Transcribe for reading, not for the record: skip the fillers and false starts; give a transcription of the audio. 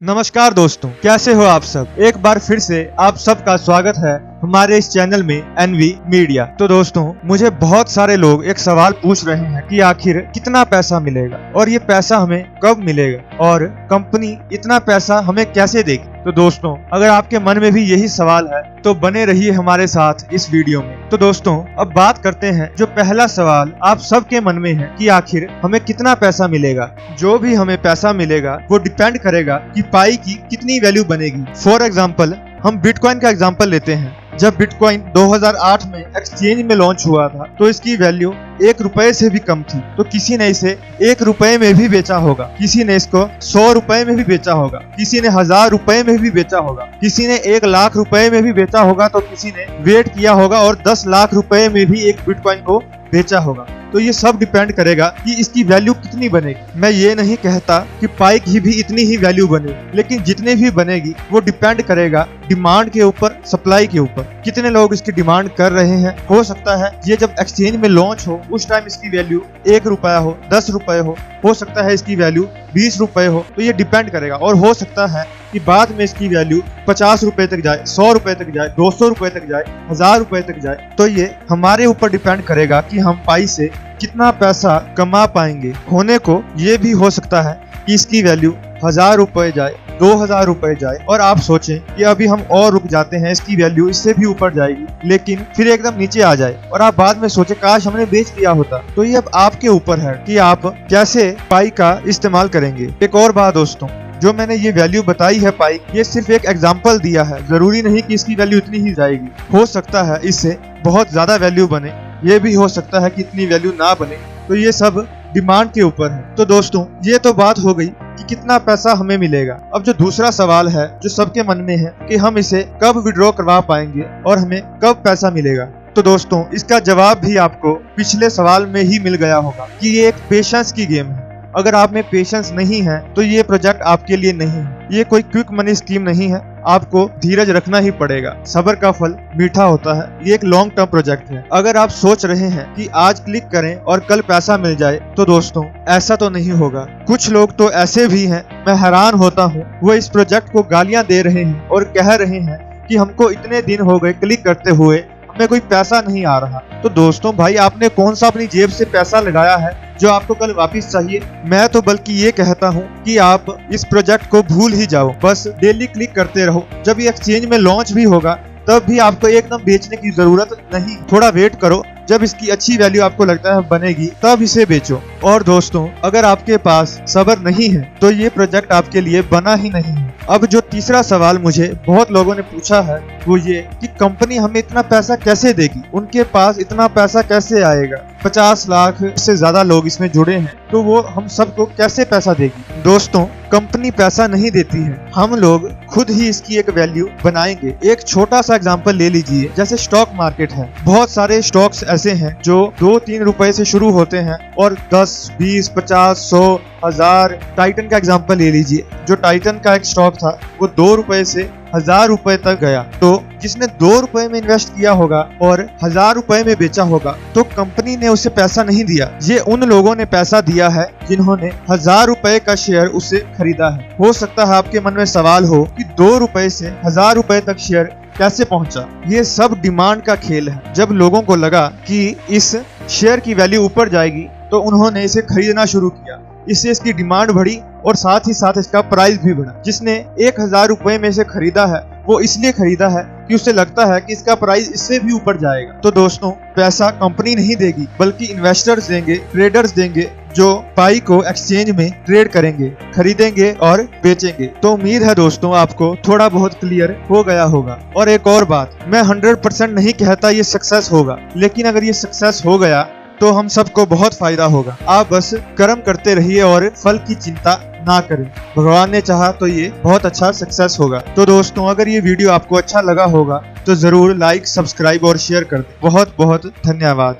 नमस्कार दोस्तों, कैसे हो आप सब। एक बार फिर से आप सबका स्वागत है हमारे इस चैनल में एनवी मीडिया। तो दोस्तों, मुझे बहुत सारे लोग एक सवाल पूछ रहे हैं कि आखिर कितना पैसा मिलेगा और ये पैसा हमें कब मिलेगा और कंपनी इतना पैसा हमें कैसे देगी। तो दोस्तों, अगर आपके मन में भी यही सवाल है तो बने रहिए हमारे साथ इस वीडियो में। तो दोस्तों, अब बात करते हैं जो पहला सवाल आप सबके मन में है कि आखिर हमें कितना पैसा मिलेगा। जो भी हमें पैसा मिलेगा वो डिपेंड करेगा कि पाई की कितनी वैल्यू बनेगी। फॉर एग्जाम्पल, हम बिटकॉइन का एग्जाम्पल लेते हैं। जब बिटकॉइन 2008 में एक्सचेंज में लॉन्च हुआ था तो इसकी वैल्यू 1 रुपए से भी कम थी। तो किसी ने इसे 1 रुपए में भी बेचा होगा, किसी ने इसको 100 रुपए में भी बेचा होगा, किसी ने 1000 रुपए में भी बेचा होगा, किसी ने 1 लाख रुपए में भी बेचा होगा, तो किसी ने वेट किया होगा और 10 लाख रुपए में भी एक बिटकॉइन को बेचा होगा। तो ये सब डिपेंड करेगा कि इसकी वैल्यू कितनी बनेगी। मैं ये नहीं कहता कि पाई की भी इतनी ही वैल्यू बनेगी, लेकिन जितनी भी बनेगी वो डिपेंड करेगा डिमांड के ऊपर, सप्लाई के ऊपर। कितने लोग इसकी डिमांड कर रहे हैं। हो सकता है ये जब एक्सचेंज में लॉन्च हो उस टाइम इसकी वैल्यू 1 रुपया हो, 10 रुपए हो सकता है इसकी वैल्यू 20 रुपए हो। तो ये डिपेंड करेगा और हो सकता है कि बाद में इसकी वैल्यू 50 रुपए तक जाए, 100 रुपए तक जाए, 200 रुपए तक जाए, 1000 रुपए तक जाए। तो ये हमारे ऊपर डिपेंड करेगा कि हम पाई से कितना पैसा कमा पाएंगे। होने को ये भी हो सकता है कि इसकी वैल्यू 1000 रुपए जाए, 2000 रुपए जाए और आप सोचें कि अभी हम और रुक जाते हैं, इसकी वैल्यू इससे भी ऊपर जाएगी, लेकिन फिर एकदम नीचे आ जाए और आप बाद में सोचे काश हमने बेच दिया होता। तो ये अब आपके ऊपर है कि आप कैसे पाई का इस्तेमाल करेंगे। एक और बात दोस्तों, जो मैंने ये वैल्यू बताई है पाई, ये सिर्फ एक एग्जांपल दिया है। जरूरी नहीं कि इसकी वैल्यू इतनी ही जाएगी। हो सकता है इससे बहुत ज्यादा वैल्यू बने, ये भी हो सकता है कि इतनी वैल्यू ना बने। तो ये सब डिमांड के ऊपर है। तो दोस्तों, ये तो बात हो गई कि कितना पैसा हमें मिलेगा। अब जो दूसरा सवाल है जो सबके मन में है कि हम इसे कब विड्रॉ करवा पाएंगे और हमें कब पैसा मिलेगा। तो दोस्तों, इसका जवाब भी आपको पिछले सवाल में ही मिल गया होगा कि ये एक पेशेंस की गेम है। अगर आप में पेशेंस नहीं है तो ये प्रोजेक्ट आपके लिए नहीं है। ये कोई क्विक मनी स्कीम नहीं है, आपको धीरज रखना ही पड़ेगा। सब्र का फल मीठा होता है। ये एक लॉन्ग टर्म प्रोजेक्ट है। अगर आप सोच रहे हैं कि आज क्लिक करें और कल पैसा मिल जाए, तो दोस्तों ऐसा तो नहीं होगा। कुछ लोग तो ऐसे भी हैं, मैं हैरान होता हूँ, वो इस प्रोजेक्ट को गालियां दे रहे हैं और कह रहे हैं कि हमको इतने दिन हो गए क्लिक करते हुए, हमें कोई पैसा नहीं आ रहा। तो दोस्तों भाई, आपने कौन सा अपनी जेब से पैसा लगाया है जो आपको कल वापस चाहिए। मैं तो बल्कि ये कहता हूँ कि आप इस प्रोजेक्ट को भूल ही जाओ, बस डेली क्लिक करते रहो। जब ये एक्सचेंज में लॉन्च भी होगा तब भी आपको एकदम बेचने की जरूरत नहीं, थोड़ा वेट करो। जब इसकी अच्छी वैल्यू आपको लगता है बनेगी तब इसे बेचो। और दोस्तों, अगर आपके पास सब्र नहीं है तो ये प्रोजेक्ट आपके लिए बना ही नहीं है। अब जो तीसरा सवाल मुझे बहुत लोगों ने पूछा है वो ये कि कंपनी हमें इतना पैसा कैसे देगी, उनके पास इतना पैसा कैसे आएगा। 50 लाख से ज्यादा लोग इसमें जुड़े हैं, तो वो हम सबको कैसे पैसा देगी। दोस्तों, कंपनी पैसा नहीं देती है, हम लोग खुद ही इसकी एक वैल्यू बनाएंगे। एक छोटा सा एग्जांपल ले लीजिए, जैसे स्टॉक मार्केट है। बहुत सारे स्टॉक्स ऐसे हैं जो 2-3 रुपए से शुरू होते हैं और 10, 20, 50, 100, 1000। टाइटन का एग्जांपल ले लीजिए। जो टाइटन का एक स्टॉक था वो 2 रुपए से 1000 रुपए तक गया। तो जिसने 2 रुपए में इन्वेस्ट किया होगा और 1000 रुपए में बेचा होगा, तो कंपनी ने उसे पैसा नहीं दिया। ये उन लोगों ने पैसा दिया है जिन्होंने 1000 रुपए का शेयर उसे खरीदा है। हो सकता है आपके मन में सवाल हो कि 2 रुपए से 1000 रुपए तक शेयर कैसे पहुंचा। ये सब डिमांड का खेल है। जब लोगों को लगा कि इस शेयर की वैल्यू ऊपर जाएगी तो उन्होंने इसे खरीदना शुरू किया। इससे इसकी डिमांड बढ़ी और साथ ही साथ इसका प्राइस भी बढ़ा। जिसने 1000 रुपए में से खरीदा है वो इसलिए खरीदा है कि उसे लगता है कि इसका प्राइस इससे भी ऊपर जाएगा। तो दोस्तों, पैसा कंपनी नहीं देगी बल्कि इन्वेस्टर्स देंगे, ट्रेडर्स देंगे, जो पाई को एक्सचेंज में ट्रेड करेंगे, खरीदेंगे और बेचेंगे। तो उम्मीद है दोस्तों आपको थोड़ा बहुत क्लियर हो गया होगा। और एक और बात, मैं 100% नहीं कहता ये सक्सेस होगा, लेकिन अगर ये सक्सेस हो गया तो हम सबको बहुत फायदा होगा। आप बस कर्म करते रहिए और फल की चिंता ना करें। भगवान ने चाहा तो ये बहुत अच्छा सक्सेस होगा। तो दोस्तों, अगर ये वीडियो आपको अच्छा लगा होगा तो जरूर लाइक, सब्सक्राइब और शेयर कर दें। बहुत बहुत धन्यवाद।